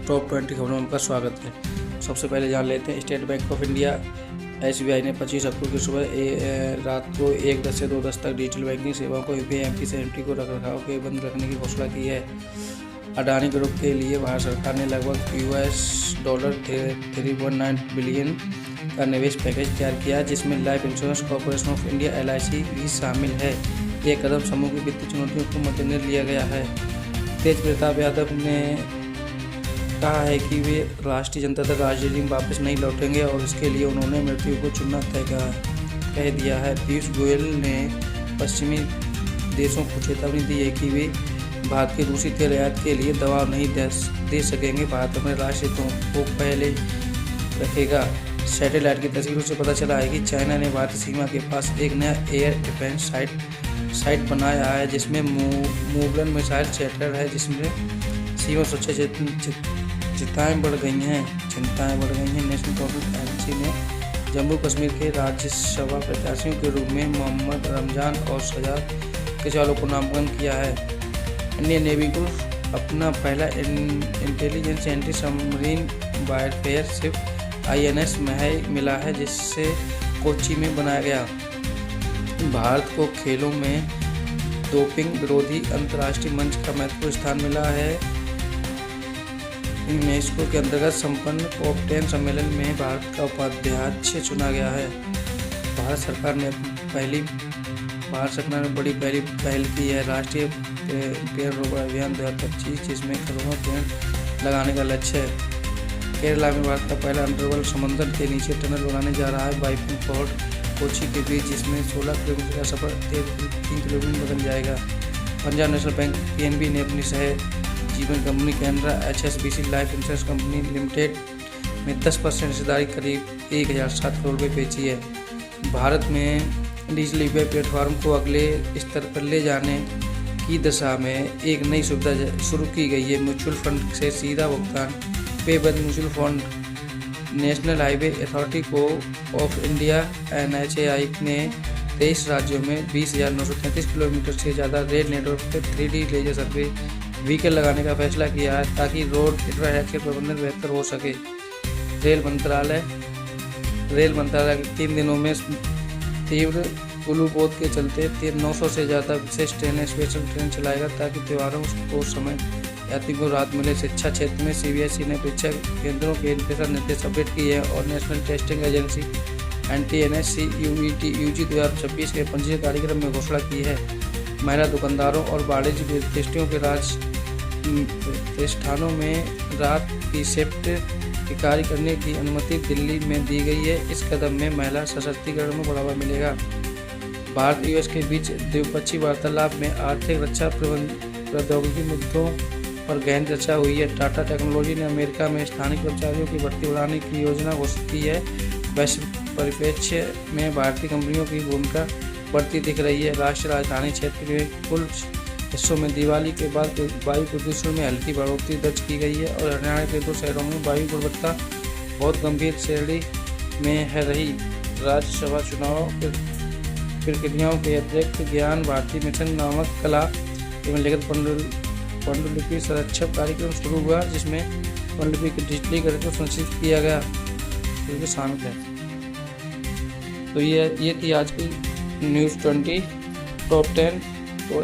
Top 20 खबरों में आपका स्वागत है। सबसे पहले जान लेते हैं state bank of India SBI ने 25 अक्टूबर की सुबह रात को 1:10 से 2:10 तक डिजिटल बैंकिंग सेवाओं को UPI से MT को रखरखाव के बंद रखने की घोषणा की है। अडानी ग्रुप के लिए भारत सरकार ने लगभग $319 बिलियन का निवेश पैकेज तैयार किया, जिसमें life insurance corporation of India LIC भी शामिल है। ये कदम समूह की वित्तीय चुनौतियों को मद्देनजर लिया गया है। तेज प्रताप यादव ने कहा है कि वे राष्ट्रीय जनता दल राजनीति में वापस नहीं लौटेंगे और इसके लिए उन्होंने मृत्यु को चुनना तय कह दिया है। पीयूष गोयल ने पश्चिमी देशों को चेतावनी दी है कि वे भारत के रूसी तेल आयात के लिए दबाव नहीं दे सकेंगे। भारत अपने राष्ट्रीय हितों को पहले रखेगा। सैटेलाइट की तस्वीरों से पता चला है कि चाइना ने भारतीय सीमा के पास एक नया एयर डिफेंस साइट बनाया है, जिसमें मूवलन मिसाइल सेंटर है, जिसमें सीमा सुरक्षा चिंताएं बढ़ गई हैं। नेशनल कॉन्फ्रेंस एजेंसी ने जम्मू कश्मीर के राज्यसभा प्रत्याशियों के रूप में मोहम्मद रमजान और सजाद केजरीवाल को नामांकन किया है। इंडियन नेवी को अपना पहला intelligence anti submarine warfare ship INS मिला है, जिससे कोच्चि में बनाया गया। भारत को खेलों में डोपिंग विरोधी अंतर्राष्ट्रीय मंच का महत्वपूर्ण स्थान मिला है। यूनेस्को के अंतर्गत संपन्न COP10 सम्मेलन में भारत का उपाध्यक्ष चुना गया है। भारत सरकार ने बड़ी पहल की है राष्ट्रीय पेड़ रोपण अभियान 2025, जिसमें करोड़ों पेड़ लगाने का लक्ष्य है। केरला में भारत का पहला अंडरवर्ल्ड समंदर के नीचे टनल बनाने जा रहा है बाइपिंग पोर्ट कोच्चि के बीच, जिसमें 16 किलोमीटर का सफर 3 किलोमीटर में बदल जाएगा। पंजाब नेशनल बैंक PNB ने अपनी जीवन company Canara HSBC life insurance company limited में 10% हिस्सेदारी करीब 1007 करोड़ रुपये बेची है। भारत में डिजिटल UPI प्लेटफॉर्म को अगले स्तर पर ले जाने की दिशा में एक नई सुविधा शुरू की गई है। म्यूचुअल फंड से सीधा भुगतान payable mutual fund national highway authority of India NHAI ने 23 राज्यों में 20,933 किलोमीटर से ज़्यादा रेल नेटवर्क पर 3D लेजर सर्वे व्हीकल लगाने का फैसला किया है, ताकि रोड इंफ्रास्ट्रक्चर प्रबंधन बेहतर हो सके। रेल मंत्रालय 3 दिनों में तीव्र गुलूपोत के चलते 900 से ज़्यादा विशेष ट्रेनें स्पेशल ट्रेन चलाएगा, ताकि त्योहारों को समय यात्रियों को राहत मिले। शिक्षा क्षेत्र में CBSE ने परीक्षा केंद्रों के दिशा निर्देश अपडेट किए हैं और national testing agency NTNS UG 2026 के पंजीयन कार्यक्रम में घोषणा की है। महिला दुकानदारों और वाणिज्य प्रतिष्ठानों के प्रतिष्ठानों में रात की शिफ्ट के कार्य करने की अनुमति दिल्ली में दी गई है। इस कदम में महिला सशक्तिकरण में बढ़ावा मिलेगा। भारत US के बीच द्विपक्षीय वार्तालाप में आर्थिक रक्षा प्रौद्योगिकी मुद्दों पर गहन चर्चा हुई है। टाटा टेक्नोलॉजी ने अमेरिका में स्थानीय कर्मचारियों की भर्ती बढ़ाने की योजना घोषित की है। वैश्विक परिप्रेक्ष्य में भारतीय कंपनियों की भूमिका बढ़ती दिख रही है। राष्ट्रीय राजधानी क्षेत्र में कुल हिस्सों में दिवाली के बाद वायु प्रदूषण में हल्की बढ़ोतरी दर्ज की गई है और हरियाणा के 2 शहरों में वायु गुणवत्ता बहुत गंभीर श्रेणी में रही। राज्यसभा चुनाव प्रक्रियाओं के अतिरिक्त ज्ञान भारती मिशन नामक कला एवं लिखित पांडुलिपि संरक्षण कार्यक्रम शुरू हुआ, जिसमें पांडुलिपि के डिजिटलीकरण को सुनिश्चित किया गया, जो शामिल है। तो ये थी आज की न्यूज़ 20 टॉप 10। तो